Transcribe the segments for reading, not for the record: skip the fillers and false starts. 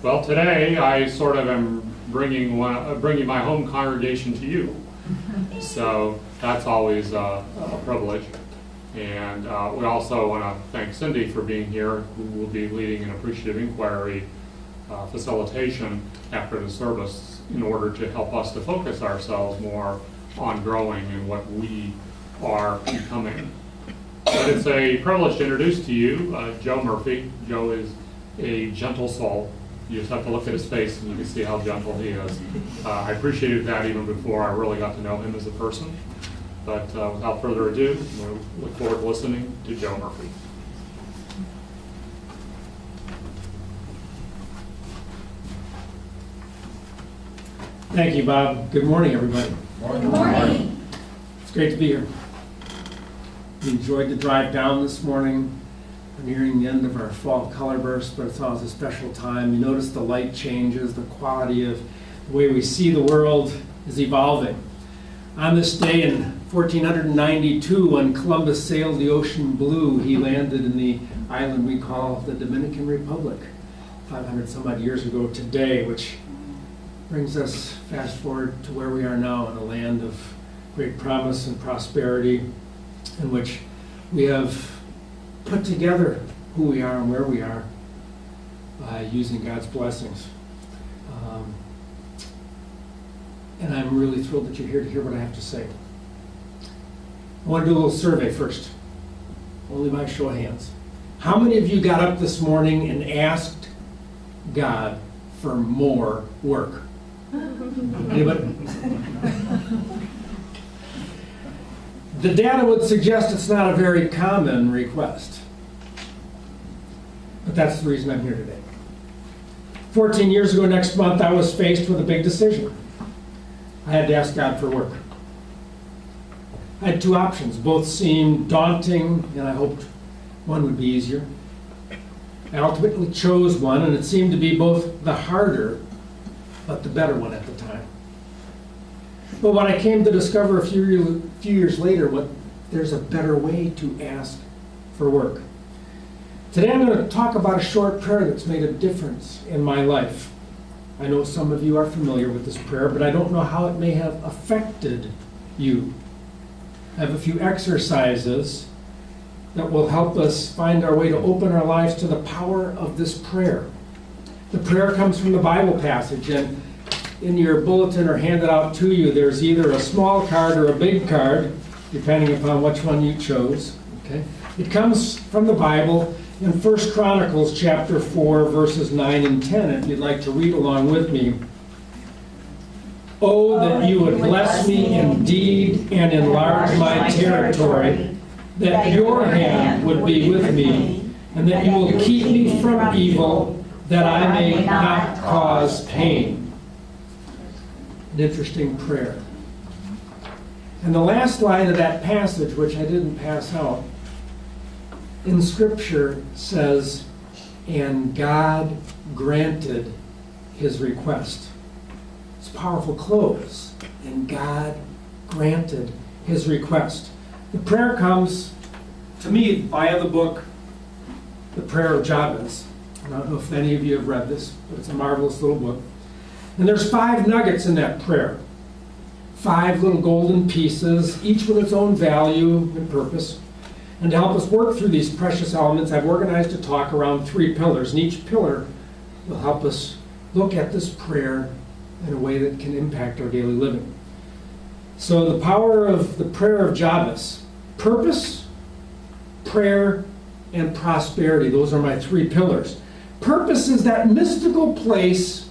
Well, today I sort of am bringing my home congregation to you. So that's always a privilege. And we also want to thank Cindy for being here, who will be leading an appreciative inquiry facilitation after the service in order to help us to focus ourselves more on growing and what we are becoming. But it's a privilege to introduce to you Joe Murphy. Joe is a gentle soul. You just have to look at his face and you can see how gentle he is. I appreciated that even before I really got to know him as a person. But without further ado, we'll look forward to listening to Joe Murphy. Thank you, Bob. Good morning, everybody. Good morning. It's great to be here. We enjoyed the drive down this morning. We're nearing the end of our fall color burst, but it's always a special time. You notice the light changes, the quality of the way we see the world is evolving. On this day in 1492, when Columbus sailed the ocean blue, he landed in the island we call the Dominican Republic, 500 some odd years ago today, which brings us fast forward to where we are now in a land of great promise and prosperity, in which we have put together who we are and where we are by using God's blessings. And I'm really thrilled that you're here to hear what I have to say. I want to do a little survey first, only by show of hands. How many of you got up this morning and asked God for more work? Anybody? The data would suggest it's not a very common request. But that's the reason I'm here today. 14 years ago next month, I was faced with a big decision. I had to ask God for work. I had two options. Both seemed daunting, and I hoped one would be easier. I ultimately chose one, and it seemed to be both the harder, but the better one at the time. But when I came to discover a few years later, there's a better way to ask for work. Today I'm going to talk about a short prayer that's made a difference in my life. I know some of you are familiar with this prayer, but I don't know how it may have affected you. I have a few exercises that will help us find our way to open our lives to the power of this prayer. The prayer comes from the Bible passage, and in your bulletin or handed out to you, there's either a small card or a big card, depending upon which one you chose. Okay? It comes from the Bible in 1 Chronicles chapter 4, verses 9 and 10, if you'd like to read along with me. Oh, that you would bless me indeed and enlarge my territory, that your hand would be with me, and that you will keep me from evil, that I may not cause pain. An interesting prayer. And the last line of that passage, which I didn't pass out, in Scripture says, and God granted his request. It's a powerful close. And God granted his request. The prayer comes to me via the book, The Prayer of Jabez. I don't know if any of you have read this, but it's a marvelous little book. And there's 5 nuggets in that prayer. 5 little golden pieces, each with its own value and purpose. And to help us work through these precious elements, I've organized a talk around 3 pillars. And each pillar will help us look at this prayer in a way that can impact our daily living. So the power of the prayer of Jabez. Purpose, prayer, and prosperity. Those are my 3 pillars. Purpose is that mystical place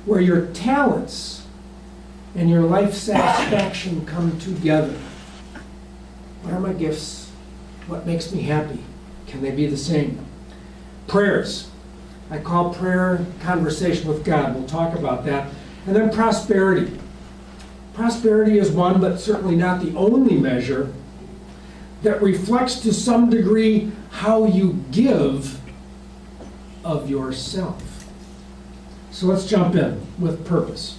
where your talents and your life satisfaction come together. What are my gifts? What makes me happy? Can they be the same? Prayers. I call prayer conversation with God. We'll talk about that. And then prosperity. Prosperity is one, but certainly not the only measure, that reflects to some degree how you give of yourself. So let's jump in with purpose.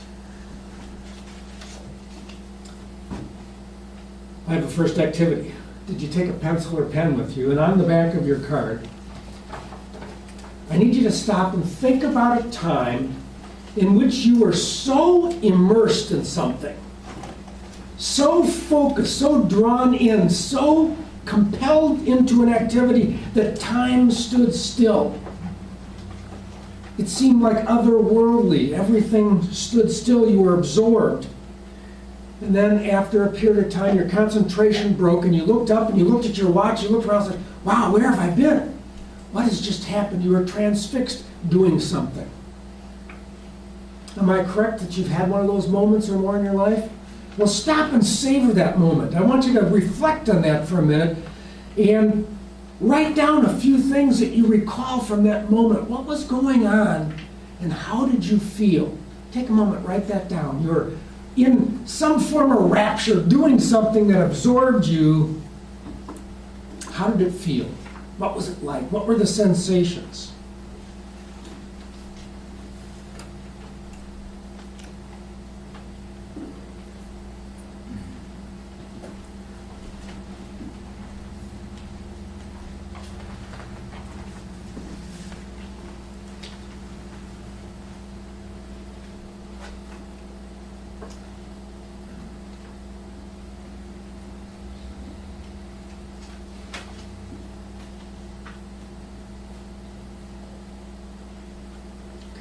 I have a first activity. Did you take a pencil or pen with you? And on the back of your card, I need you to stop and think about a time in which you were so immersed in something, so focused, so drawn in, so compelled into an activity that time stood still. It seemed like otherworldly. Everything stood still. You were absorbed. And then after a period of time, your concentration broke and you looked up and you looked at your watch, you looked around and said, wow, where have I been? What has just happened? You were transfixed doing something. Am I correct that you've had one of those moments or more in your life? Well, stop and savor that moment. I want you to reflect on that for a minute and write down a few things that you recall from that moment. What was going on and how did you feel? Take a moment, write that down. You're in some form of rapture, doing something that absorbed you. How did it feel? What was it like? What were the sensations?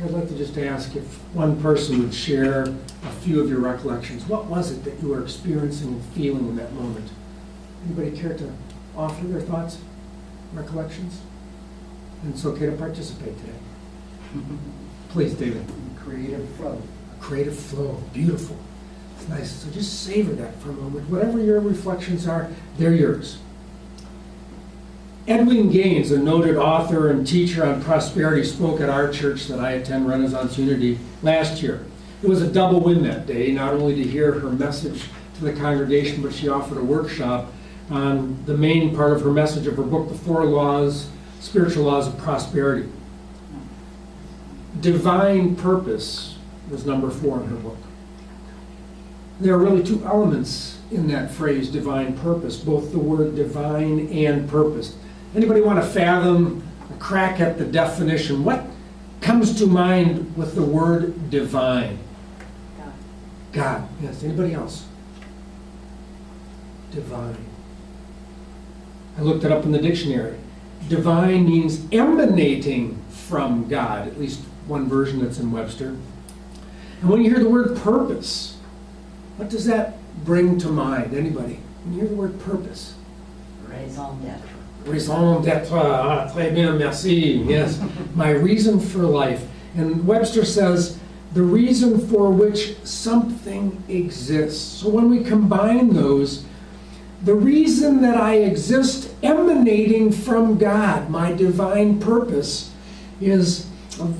I'd like to just ask if one person would share a few of your recollections. What was it that you were experiencing and feeling in that moment? Anybody care to offer their thoughts, recollections? And it's okay to participate today. Please, David. Creative flow. Creative flow, beautiful. It's nice. So just savor that for a moment. Whatever your reflections are, they're yours. Edwin Gaines, a noted author and teacher on prosperity, spoke at our church that I attend, Renaissance Unity, last year. It was a double win that day, not only to hear her message to the congregation, but she offered a workshop on the main part of her message of her book, The Four Laws, Spiritual Laws of Prosperity. Divine purpose was number 4 in her book. There are really 2 elements in that phrase, divine purpose, both the word divine and purpose. Anybody want to fathom a crack at the definition? What comes to mind with the word divine? God. God. Yes. Anybody else? Divine. I looked it up in the dictionary. Divine means emanating from God, at least one version that's in Webster. And when you hear the word purpose, what does that bring to mind? Anybody? When you hear the word purpose? Raison d'être. Raison d'être. Ah, très bien, merci. Yes. My reason for life. And Webster says, the reason for which something exists. So when we combine those, the reason that I exist emanating from God, my divine purpose, is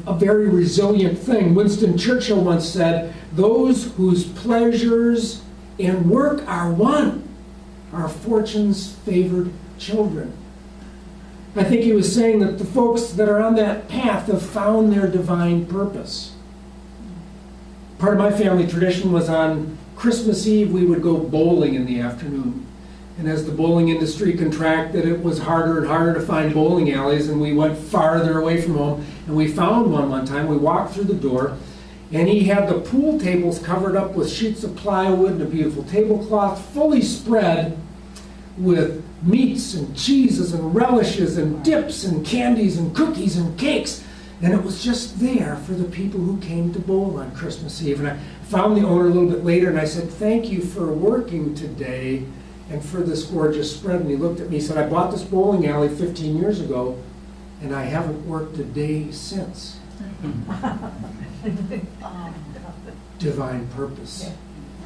a very resilient thing. Winston Churchill once said, those whose pleasures and work are one are fortune's favored children. I think he was saying that the folks that are on that path have found their divine purpose. Part of my family tradition was on Christmas Eve we would go bowling in the afternoon. And as the bowling industry contracted, it was harder and harder to find bowling alleys, and we went farther away from home. And we found one time. We walked through the door, and he had the pool tables covered up with sheets of plywood and a beautiful tablecloth, fully spread with meats and cheeses and relishes and dips and candies and cookies and cakes. And it was just there for the people who came to bowl on Christmas Eve. And I found the owner a little bit later, and I said, thank you for working today and for this gorgeous spread. And he looked at me and said, I bought this bowling alley 15 years ago, and I haven't worked a day since. Divine purpose.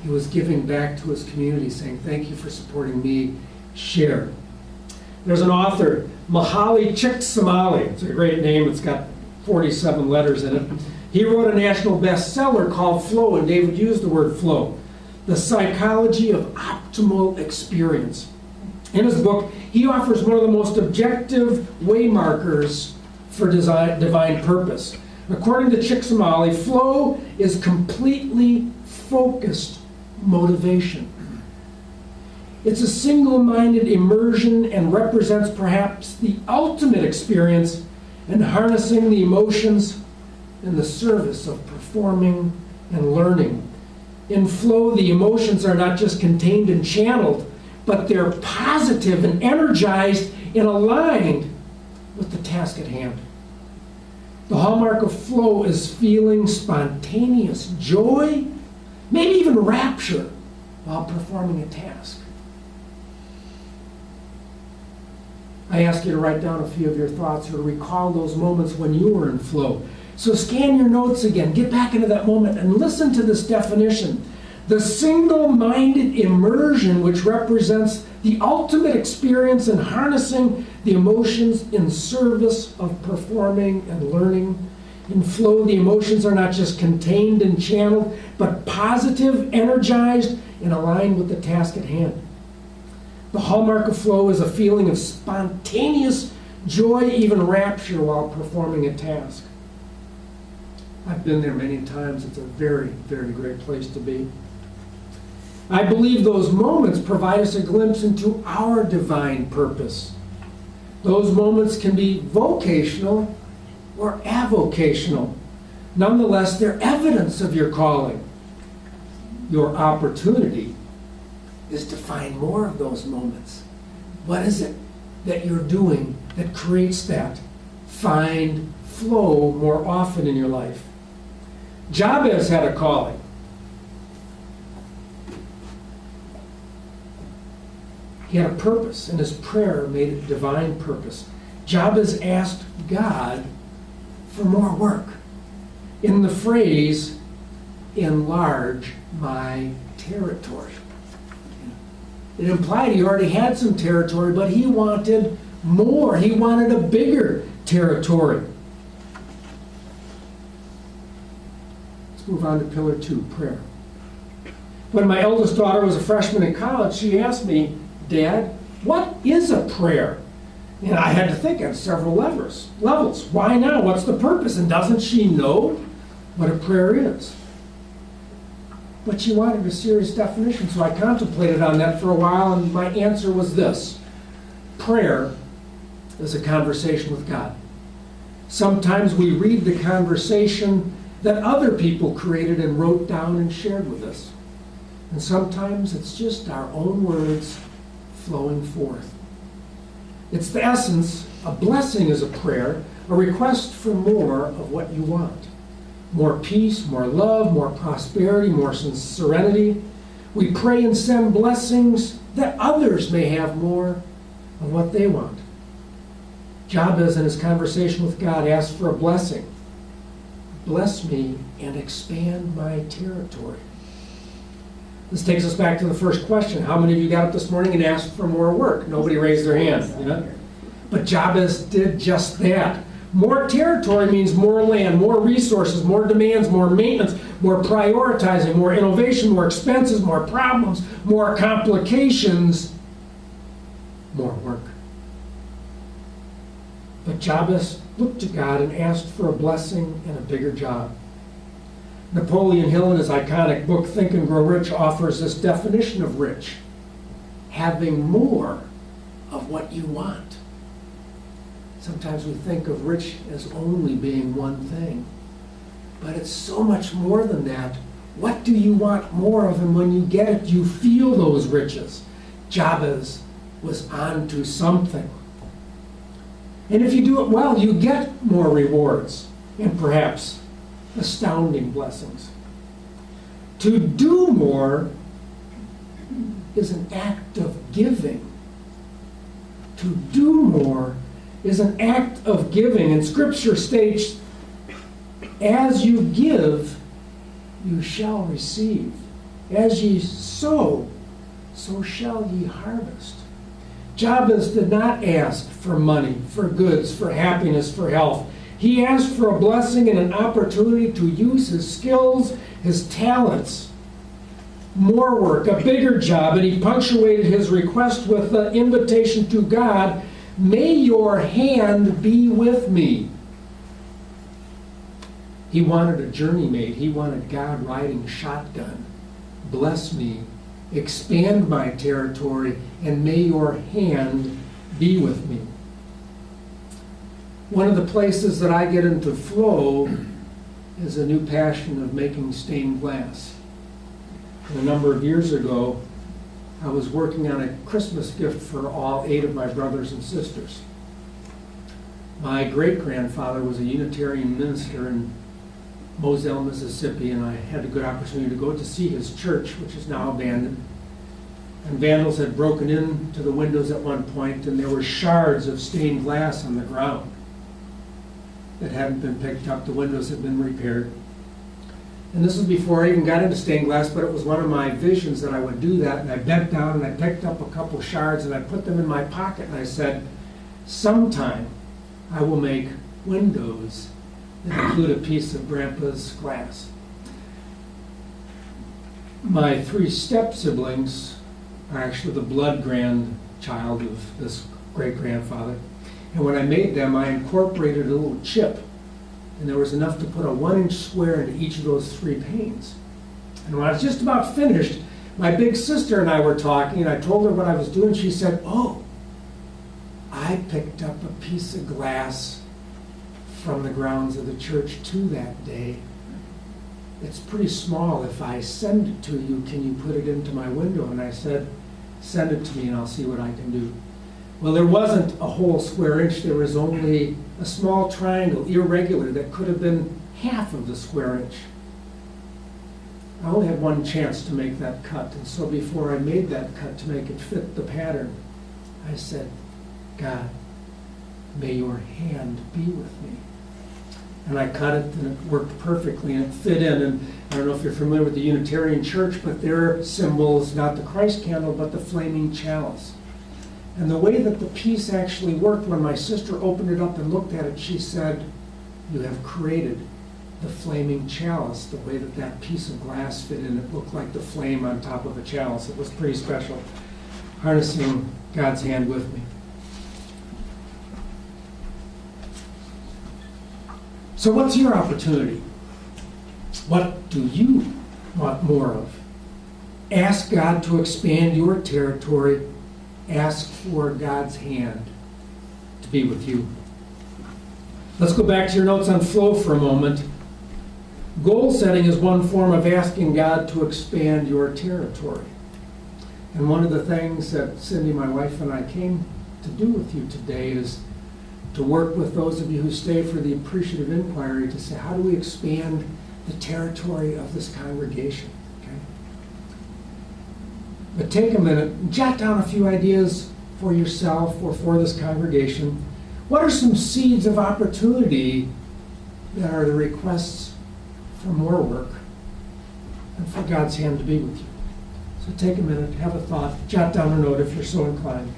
He was giving back to his community, saying, thank you for supporting me. Share. There's an author, Mihaly Csikszentmihalyi. It's a great name. It's got 47 letters in it. He wrote a national bestseller called Flow, and David used the word flow. The Psychology of Optimal Experience. In his book, he offers one of the most objective waymarkers for divine purpose. According to Csikszentmihalyi, flow is completely focused motivation. It's a single-minded immersion and represents perhaps the ultimate experience and harnessing the emotions in the service of performing and learning. In flow, the emotions are not just contained and channeled, but they're positive and energized and aligned with the task at hand. The hallmark of flow is feeling spontaneous joy, maybe even rapture, while performing a task. I ask you to write down a few of your thoughts or to recall those moments when you were in flow. So scan your notes again, get back into that moment and listen to this definition. The single-minded immersion which represents the ultimate experience in harnessing the emotions in service of performing and learning. In flow, the emotions are not just contained and channeled, but positive, energized, and aligned with the task at hand. The hallmark of flow is a feeling of spontaneous joy, even rapture, while performing a task. I've been there many times. It's a very, very great place to be. I believe those moments provide us a glimpse into our divine purpose. Those moments can be vocational or avocational. Nonetheless, they're evidence of your calling. Your opportunity is to find more of those moments. What is it that you're doing that creates that? Find flow more often in your life. Jabez had a calling. He had a purpose, and his prayer made it divine purpose. Jabez asked God for more work. In the phrase, enlarge my territory. It implied he already had some territory, but he wanted more. He wanted a bigger territory. Let's move on to pillar 2, prayer. When my eldest daughter was a freshman in college, she asked me, Dad, what is a prayer? And I had to think on several levels. Why now? What's the purpose? And doesn't she know what a prayer is? But she wanted a serious definition, so I contemplated on that for a while, and my answer was this. Prayer is a conversation with God. Sometimes we read the conversation that other people created and wrote down and shared with us. And sometimes it's just our own words flowing forth. It's the essence. A blessing is a prayer, a request for more of what you want. More peace, more love, more prosperity, more serenity. We pray and send blessings that others may have more of what they want. Jabez, in his conversation with God, asked for a blessing. Bless me and expand my territory. This takes us back to the first question. How many of you got up this morning and asked for more work? Nobody raised their hand. But Jabez did just that. More territory means more land, more resources, more demands, more maintenance, more prioritizing, more innovation, more expenses, more problems, more complications, more work. But Jabez looked to God and asked for a blessing and a bigger job. Napoleon Hill, in his iconic book, Think and Grow Rich, offers this definition of rich: having more of what you want. Sometimes we think of rich as only being one thing, but it's so much more than that. What do you want more of? And when you get it, you feel those riches. Jabez was on to something. And if you do it well, you get more rewards and perhaps astounding blessings. To do more is an act of giving. To do more is an act of giving. And Scripture states, as you give, you shall receive. As ye sow, so shall ye harvest. Jabez did not ask for money, for goods, for happiness, for health. He asked for a blessing and an opportunity to use his skills, his talents. More work, a bigger job, and he punctuated his request with the invitation to God, may your hand be with me. He wanted a journey made. He wanted God riding shotgun. Bless me, expand my territory, and may your hand be with me. One of the places that I get into flow is a new passion of making stained glass. And a number of years ago, I was working on a Christmas gift for all 8 of my brothers and sisters. My great-grandfather was a Unitarian minister in Moselle, Mississippi, and I had a good opportunity to go to see his church, which is now abandoned. And vandals had broken into the windows at one point, and there were shards of stained glass on the ground that hadn't been picked up. The windows had been repaired. And this was before I even got into stained glass, but it was one of my visions that I would do that. And I bent down and I picked up a couple shards and I put them in my pocket and I said, sometime I will make windows that include a piece of Grandpa's glass. My 3 step-siblings are actually the blood grandchild of this great-grandfather. And when I made them, I incorporated a little chip. And there was enough to put a 1-inch square into each of those 3 panes. And when I was just about finished, my big sister and I were talking, and I told her what I was doing. She said, oh, I picked up a piece of glass from the grounds of the church too that day. It's pretty small. If I send it to you, can you put it into my window? And I said, send it to me and I'll see what I can do. Well, there wasn't a whole square inch. There was only a small triangle, irregular, that could have been half of the square inch. I only had one chance to make that cut, and so before I made that cut to make it fit the pattern, I said, God, may your hand be with me. And I cut it, and it worked perfectly, and it fit in. And I don't know if you're familiar with the Unitarian Church, but their symbol is not the Christ candle, but the flaming chalice. And the way that the piece actually worked, when my sister opened it up and looked at it, she said, you have created the flaming chalice. The way that that piece of glass fit in, it looked like the flame on top of a chalice. It was pretty special, harnessing God's hand with me. So what's your opportunity? What do you want more of? Ask God to expand your territory. Ask for God's hand to be with you. Let's go back to your notes on flow for a moment. Goal setting is one form of asking God to expand your territory. And one of the things that Cindy, my wife, and I came to do with you today is to work with those of you who stay for the appreciative inquiry to say, how do we expand the territory of this congregation? But take a minute, jot down a few ideas for yourself or for this congregation. What are some seeds of opportunity that are the requests for more work and for God's hand to be with you? So take a minute, have a thought, jot down a note if you're so inclined.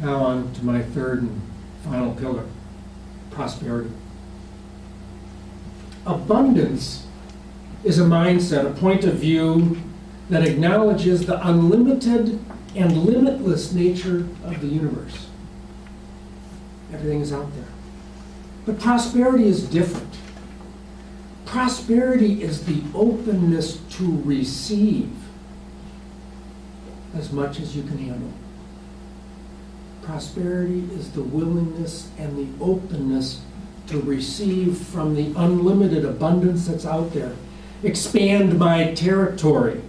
Now on to my third and final pillar, prosperity. Abundance is a mindset, a point of view that acknowledges the unlimited and limitless nature of the universe. Everything is out there. But prosperity is different. Prosperity is the openness to receive as much as you can handle. Prosperity is the willingness and the openness to receive from the unlimited abundance that's out there. Expand my territory.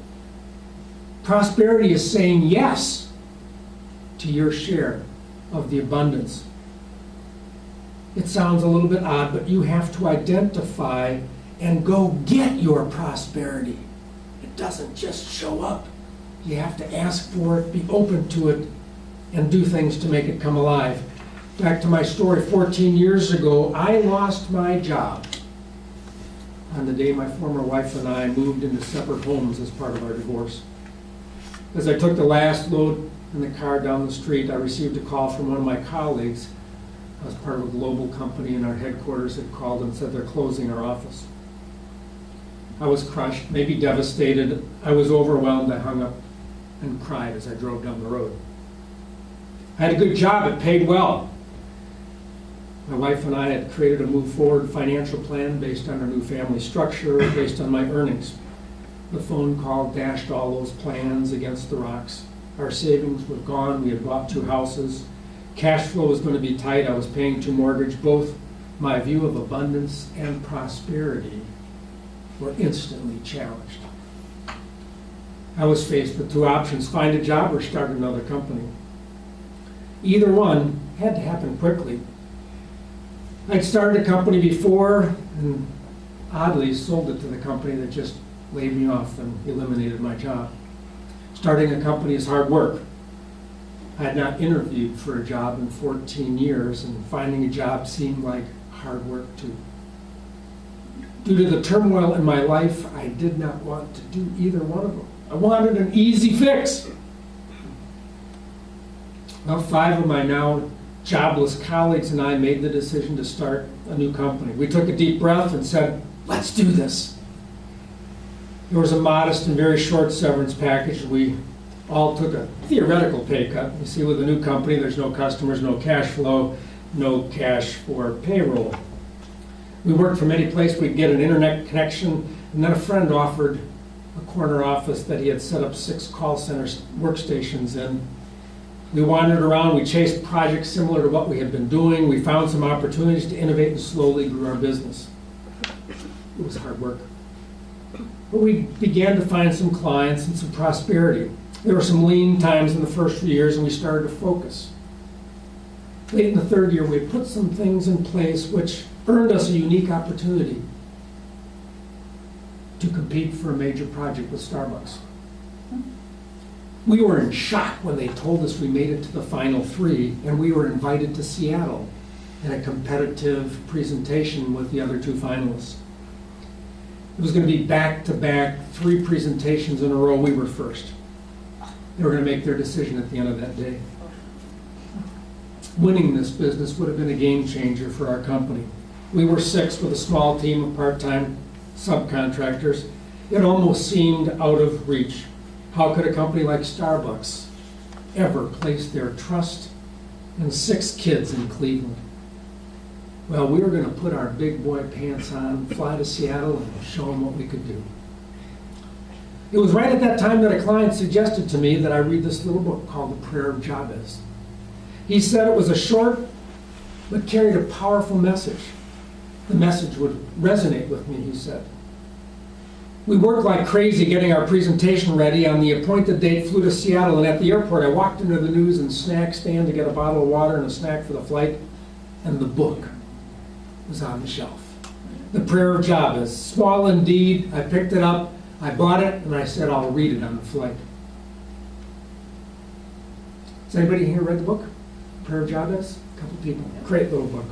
Prosperity is saying yes to your share of the abundance. It sounds a little bit odd, but you have to identify and go get your prosperity. It doesn't just show up. You have to ask for it, be open to it, and do things to make it come alive. Back to my story, 14 years ago, I lost my job on the day my former wife and I moved into separate homes as part of our divorce. As I took the last load in the car down the street, I received a call from one of my colleagues. I was part of a global company, and our headquarters had called and said they're closing our office. I was crushed, maybe devastated. I was overwhelmed. I hung up and cried as I drove down the road. I had a good job, it paid well. My wife and I had created a move forward financial plan based on our new family structure, based on my earnings. The phone call dashed all those plans against the rocks. Our savings were gone, we had bought 2 houses. Cash flow was going to be tight, I was paying 2 mortgages. Both my view of abundance and prosperity were instantly challenged. I was faced with 2 options, find a job or start another company. Either one had to happen quickly. I'd started a company before and oddly sold it to the company that just laid me off and eliminated my job. Starting a company is hard work. I had not interviewed for a job in 14 years, and finding a job seemed like hard work too. Due to the turmoil in my life, I did not want to do either one of them. I wanted an easy fix. Well, 5 of my now jobless colleagues and I made the decision to start a new company. We took a deep breath and said, let's do this. There was a modest and very short severance package. We all took a theoretical pay cut. You see, with a new company, there's no customers, no cash flow, no cash for payroll. We worked from any place we'd get an internet connection, and then a friend offered a corner office that he had set up 6 call center workstations in. We wandered around, we chased projects similar to what we had been doing. We found some opportunities to innovate and slowly grew our business. It was hard work. But we began to find some clients and some prosperity. There were some lean times in the first few years, and we started to focus. Late in the 3rd year, we had put some things in place which earned us a unique opportunity to compete for a major project with Starbucks. We were in shock when they told us we made it to the final 3, and we were invited to Seattle in a competitive presentation with the other 2 finalists. It was going to be back-to-back 3 presentations in a row. We were first. They were going to make their decision at the end of that day. Winning this business would have been a game changer for our company. We were 6 with a small team of part-time subcontractors. It almost seemed out of reach. How could a company like Starbucks ever place their trust in 6 kids in Cleveland? Well, we were going to put our big boy pants on, fly to Seattle, and show them what we could do. It was right at that time that a client suggested to me that I read this little book called The Prayer of Jabez. He said it was a short but carried a powerful message. The message would resonate with me, he said. We worked like crazy getting our presentation ready. On the appointed date, flew to Seattle, and at the airport I walked into the news and snack stand to get a bottle of water and a snack for the flight, and the book was on the shelf. The Prayer of Jabez. Small indeed, I picked it up, I bought it, and I said I'll read it on the flight. Has anybody here read the book? Prayer of Jabez? A couple people. Great little book.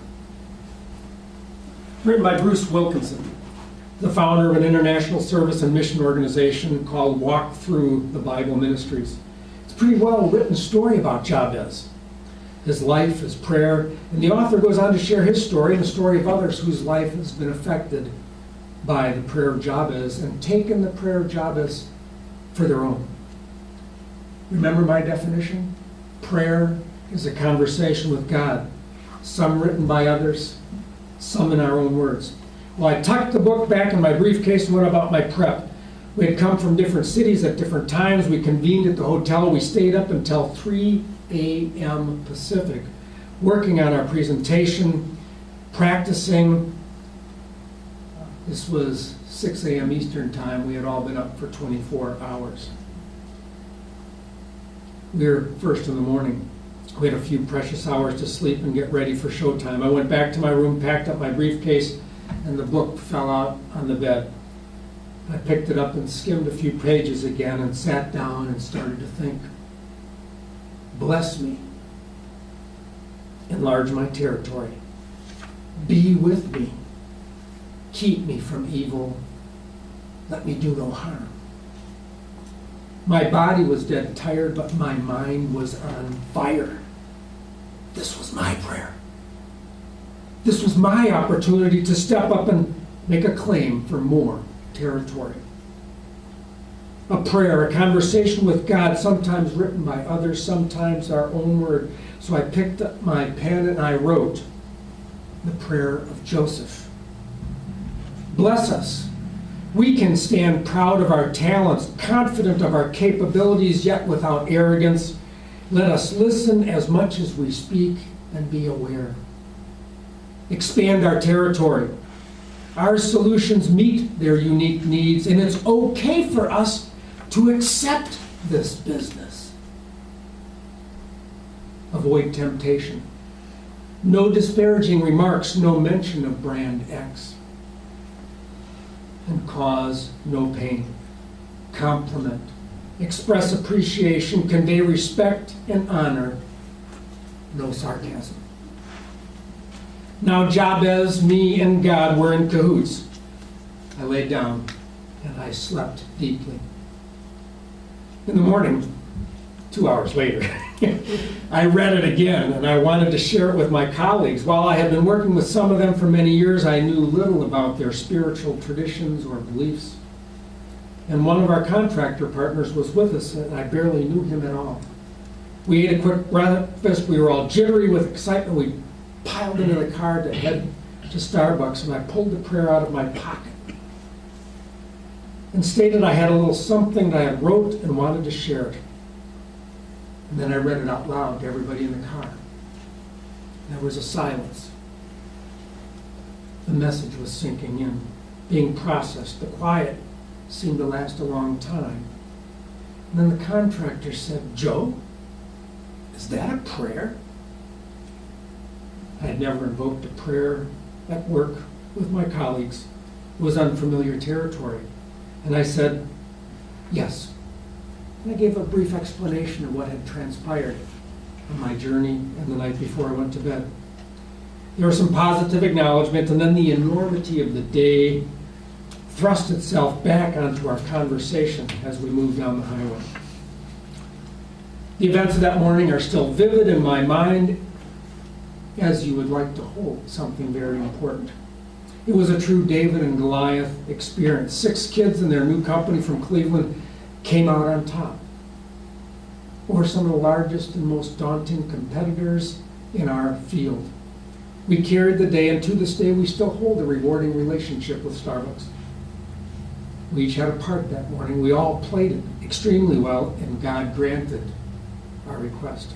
Written by Bruce Wilkinson, the founder of an international service and mission organization called Walk Through the Bible Ministries. It's a pretty well written story about Jabez, his life, his prayer, and the author goes on to share his story and the story of others whose life has been affected by the prayer of Jabez and taken the prayer of Jabez for their own. Remember my definition? Prayer is a conversation with God, some written by others, some in our own words. Well, I tucked the book back in my briefcase and went about my prep. We had come from different cities at different times. We convened at the hotel. We stayed up until 3 a.m. Pacific, working on our presentation, practicing. This was 6 a.m. Eastern time. We had all been up for 24 hours. We were first in the morning. We had a few precious hours to sleep and get ready for showtime. I went back to my room, packed up my briefcase, and the book fell out on the bed. I picked it up and skimmed a few pages again and sat down and started to think. Bless me. Enlarge my territory. Be with me. Keep me from evil. Let me do no harm. My body was dead tired, but my mind was on fire. This was my prayer. This was my opportunity to step up and make a claim for more territory. a prayer, a conversation with God, sometimes written by others, sometimes our own word. So I picked up my pen and I wrote the prayer of Joseph. Bless us. We can stand proud of our talents, confident of our capabilities, yet without arrogance. Let us listen as much as we speak and be aware. Expand our territory. Our solutions meet their unique needs, and it's okay for us to accept this business. Avoid temptation. No disparaging remarks, no mention of brand X. And cause no pain. Compliment. Express appreciation, convey respect and honor. No sarcasm. Now Jabez, me, and God were in cahoots. I lay down and I slept deeply. In the morning, 2 hours later, I read it again and I wanted to share it with my colleagues. While I had been working with some of them for many years, I knew little about their spiritual traditions or beliefs. And one of our contractor partners was with us and I barely knew him at all. We ate a quick breakfast. We were all jittery with excitement. We piled into the car to head to Starbucks, and I pulled the prayer out of my pocket and stated I had a little something that I had wrote and wanted to share it. And then I read it out loud to everybody in the car. There was a silence. The message was sinking in, being processed. The quiet seemed to last a long time. And then the contractor said, "Joe, is that a prayer?" I had never invoked a prayer at work with my colleagues. It was unfamiliar territory. And I said, "Yes." And I gave a brief explanation of what had transpired on my journey and the night before I went to bed. There was some positive acknowledgement, and then the enormity of the day thrust itself back onto our conversation as we moved down the highway. The events of that morning are still vivid in my mind, as you would like to hold something very important. It was a true David and Goliath experience. 6 kids in their new company from Cleveland came out on top over some of the largest and most daunting competitors in our field. We carried the day, and to this day we still hold a rewarding relationship with Starbucks. We each had a part that morning. We all played it extremely well, and God granted our request.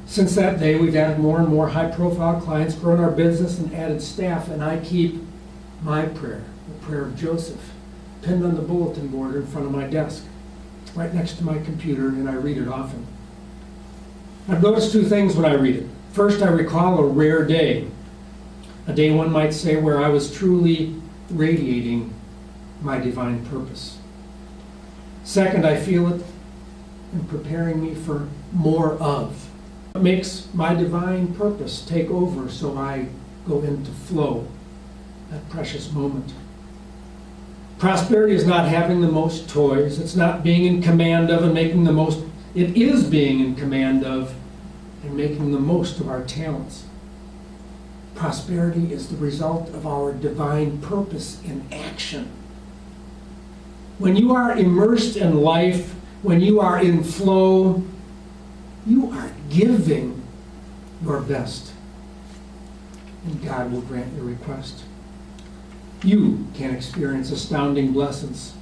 Since that day, we've added more and more high-profile clients, grown our business, and added staff, and I keep my prayer, the prayer of Joseph, pinned on the bulletin board in front of my desk, right next to my computer, and I read it often. I've noticed 2 things when I read it. First, I recall a rare day, a day one might say where I was truly radiating my divine purpose. Second, I feel it in preparing me for more of. It makes my divine purpose take over so I go into flow, that precious moment. Prosperity is not having the most toys. It's not being in command of and making the most. It is being in command of and making the most of our talents. Prosperity is the result of our divine purpose in action. When you are immersed in life, when you are in flow, you are giving your best, and God will grant your request. You can experience astounding blessings.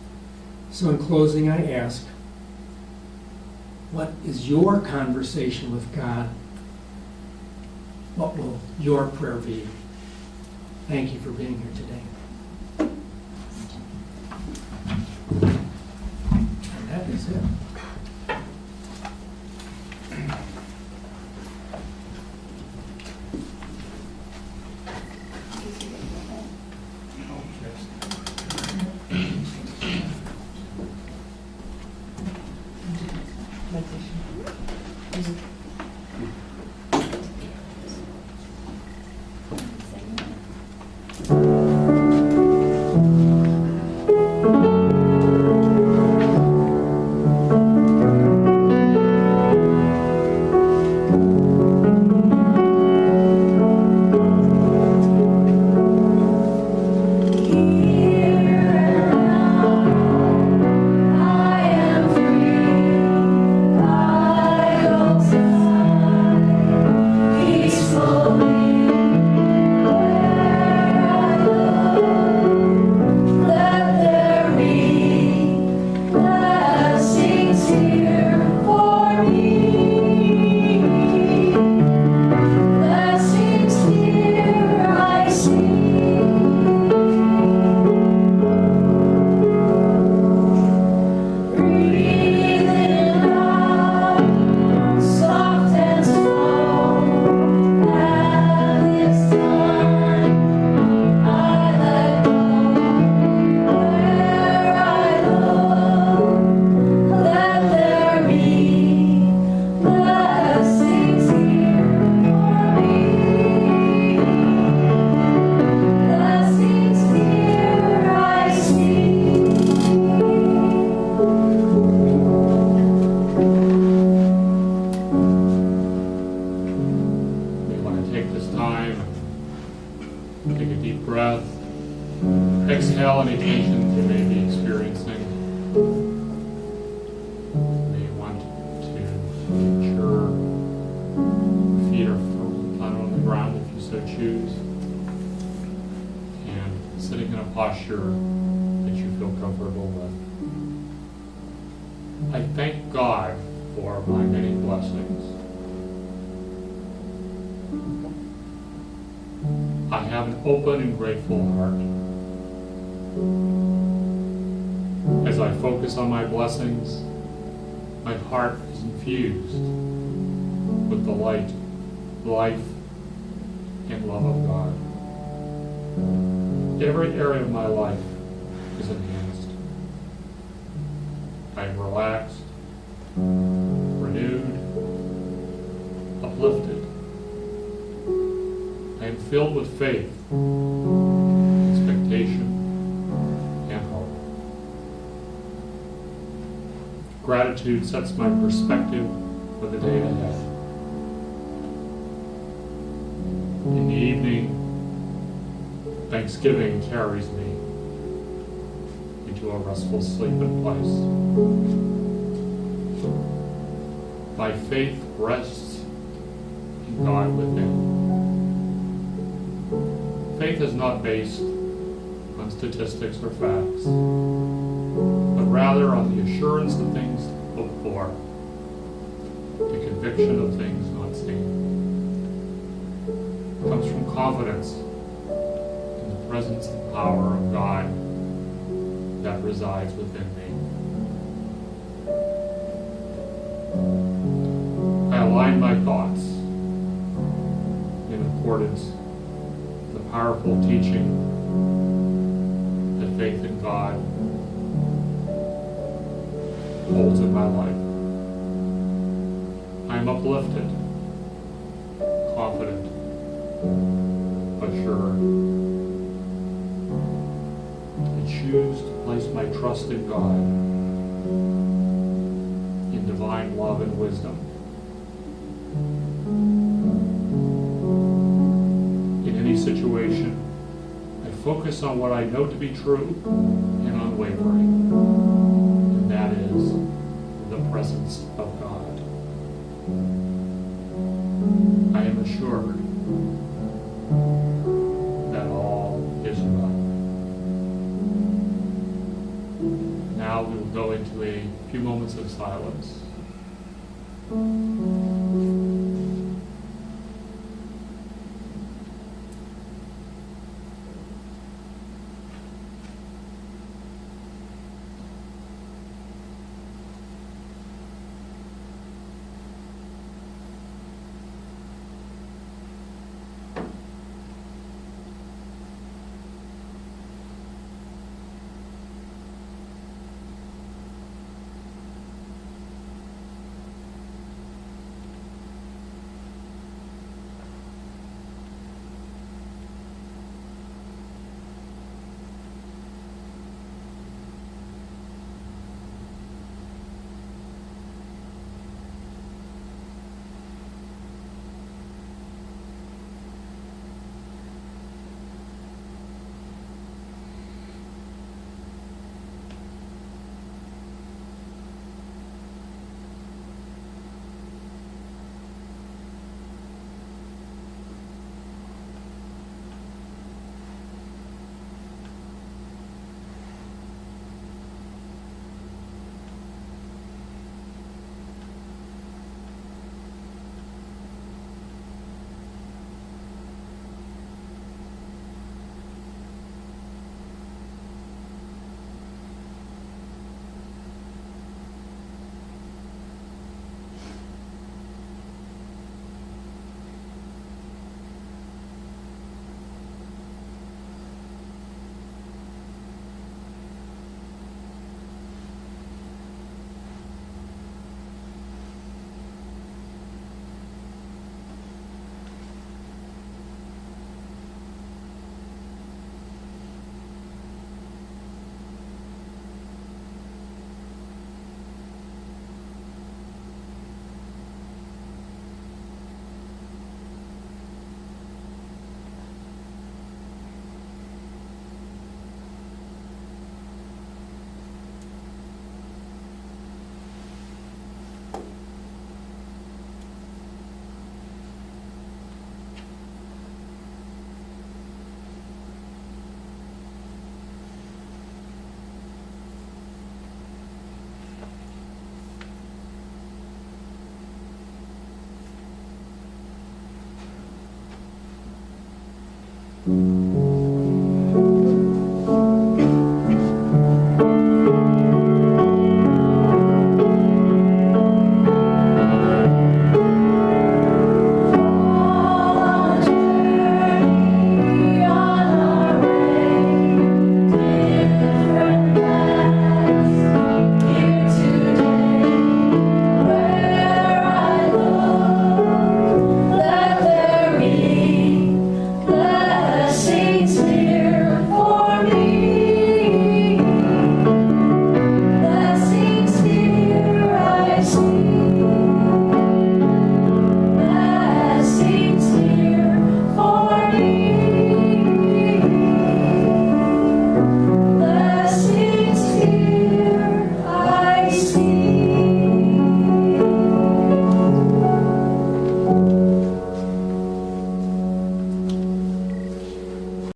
So in closing, I ask, what is your conversation with God? What will your prayer be? Thank you for being here today. And that is it. Take a deep breath. Exhale any tensions you may be experiencing. You may want to ensure your feet are firmly planted on the ground if you so choose. And sitting in a posture that you feel comfortable with. I thank God for my many blessings. I have an open and grateful heart. As I focus on my blessings, my heart is infused with the light, life, and love of God. Every area of my life is enhanced. I am relaxed, renewed, uplifted. I am filled with faith, expectation, and hope. Gratitude sets my perspective for the day ahead. In the evening, Thanksgiving carries me into a restful sleeping place. My faith rests in God within. Faith is not based on statistics or facts, but rather on the assurance of things hoped for, the conviction of things not seen. It comes from confidence in the presence and power of God that resides within me. I align my thoughts in accordance with the powerful teaching that faith in God holds in my life. I am uplifted, confident, assured. I choose to place my trust in God, in divine love and wisdom. In any situation, I focus on what I know to be true and unwavering, and that is the presence of God. I am assured that all is well. Now we will go into a few moments of silence. Amen.